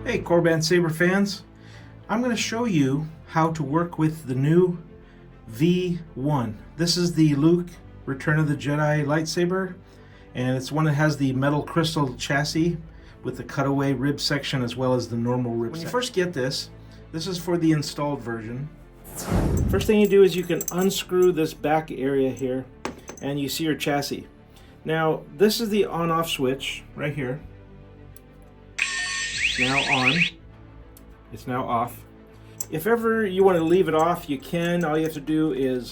Hey Korbanth Saber fans, I'm going to show you how to work with the new V1. This is the Luke Return of the Jedi Lightsaber, and it's one that has the metal crystal chassis with the cutaway rib section as well as the normal rib section. When you first get this is for the installed version. First thing you do is you can unscrew this back area here and you see your chassis. Now this is the on-off switch right here. Now on, it's now off. If ever you want to leave it off, you can. All you have to do is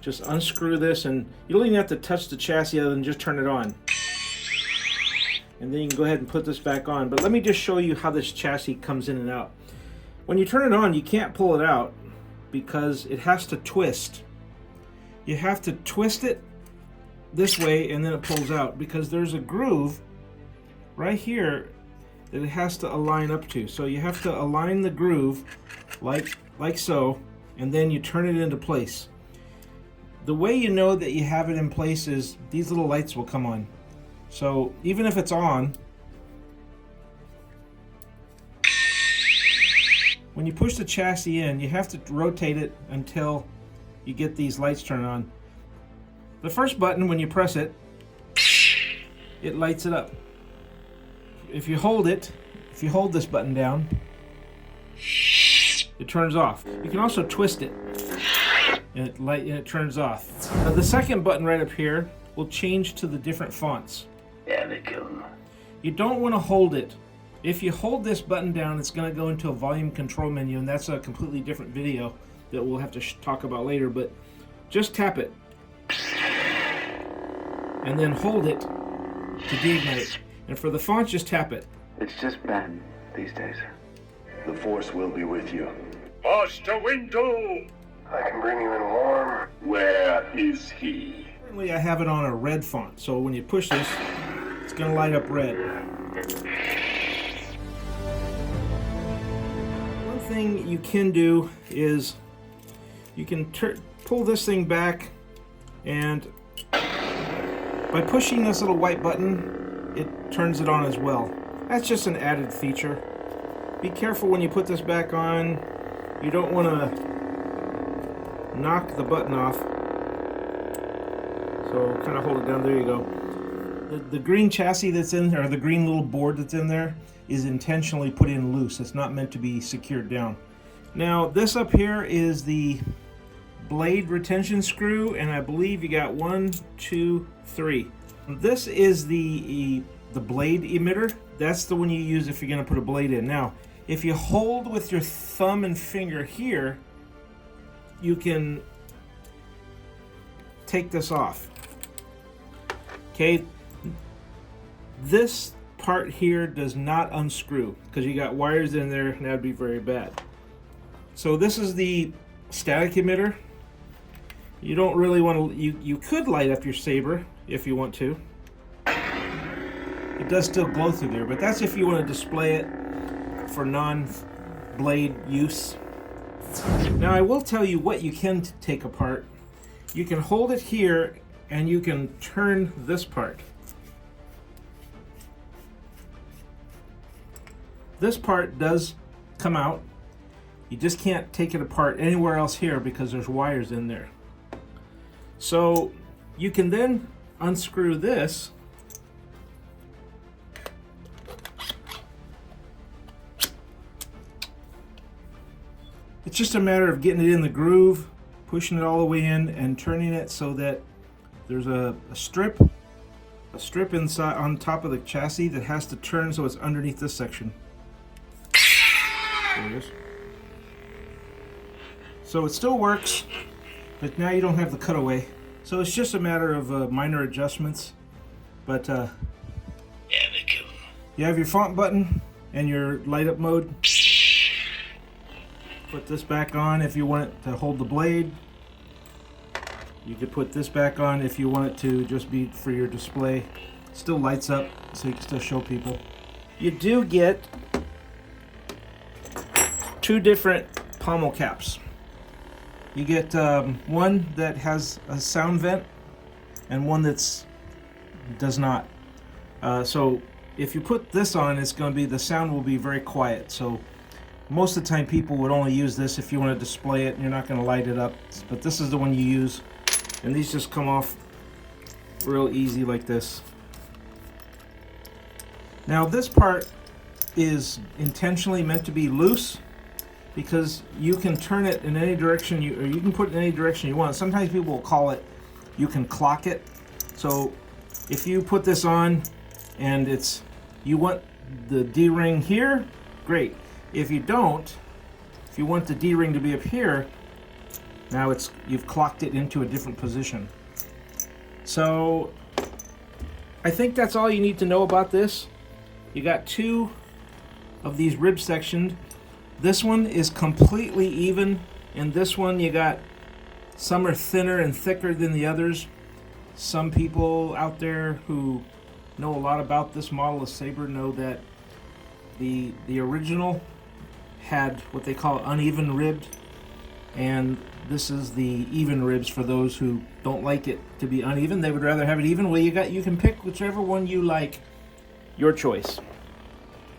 just unscrew this, and you don't even have to touch the chassis other than just turn it on. And then you can go ahead and put this back on. But let me just show you how this chassis comes in and out. When you turn it on, you can't pull it out because it has to twist. You have to twist it this way and then it pulls out because there's a groove right here that it has to align up to. So you have to align the groove like so, and then you turn it into place. The way you know that you have it in place is these little lights will come on. So even if it's on, when you push the chassis in, you have to rotate it until you get these lights turned on. The first button, when you press it, it lights it up. If you hold this button down, it turns off. You can also twist it, and it turns off. Now the second button right up here will change to the different fonts. You don't want to hold it. If you hold this button down, it's going to go into a volume control menu, and that's a completely different video that we'll have to talk about later, but just tap it and then hold it to deignite. And for the font, just tap it. It's just bad these days. The Force will be with you. Master Window! I can bring you in warm. Where is he? Currently I have it on a red font, so when you push this, it's going to light up red. One thing you can do is you can pull this thing back, and by pushing this little white button, it turns it on as well. That's just an added feature. Be careful when you put this back on. You don't want to knock the button off. So kind of hold it down. There you go. The green chassis that's in there, or the green little board that's in there, is intentionally put in loose. It's not meant to be secured down. Now this up here is the blade retention screw, and I believe you got 1, 2, 3. This is the blade emitter. That's the one you use if you're going to put a blade in. Now, if you hold with your thumb and finger here, you can take this off. Okay, this part here does not unscrew because you got wires in there, and that would be very bad. So this is the static emitter. You don't really want to, you could light up your saber if you want to. It does still glow through there, but that's if you want to display it for non-blade use. Now I will tell you what you can take apart. You can hold it here and you can turn this part. This part does come out. You just can't take it apart anywhere else here because there's wires in there. So you can then unscrew this. It's just a matter of getting it in the groove, pushing it all the way in, and turning it so that there's a strip inside on top of the chassis that has to turn so it's underneath this section. There it is. So it still works, but now you don't have the cutaway. So it's just a matter of minor adjustments. But you have your font button and your light up mode. Put this back on if you want it to hold the blade. You could put this back on if you want it to just be for your display. Still lights up so you can still show people. You do get 2 different pommel caps. You get one that has a sound vent and one that's does not. So if you put this on, it's going to be, the sound will be very quiet. So most of the time people would only use this if you want to display it and you're not going to light it up. But this is the one you use. And these just come off real easy like this. Now this part is intentionally meant to be loose because you can turn it in any direction or you can put it in any direction you want. Sometimes people will call it, you can clock it. So if you put this on and you want the D-ring here, great. If you don't, if you want the D-ring to be up here, now you've clocked it into a different position. So I think that's all you need to know about this. You got 2 of these rib sections. This one is completely even, and this one you got, some are thinner and thicker than the others. Some people out there who know a lot about this model of saber know that the original had what they call uneven ribbed, and this is the even ribs for those who don't like it to be uneven. They would rather have it even. Well, you can pick whichever one you like. Your choice.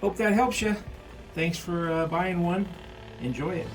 Hope that helps you. Thanks for buying one. Enjoy it.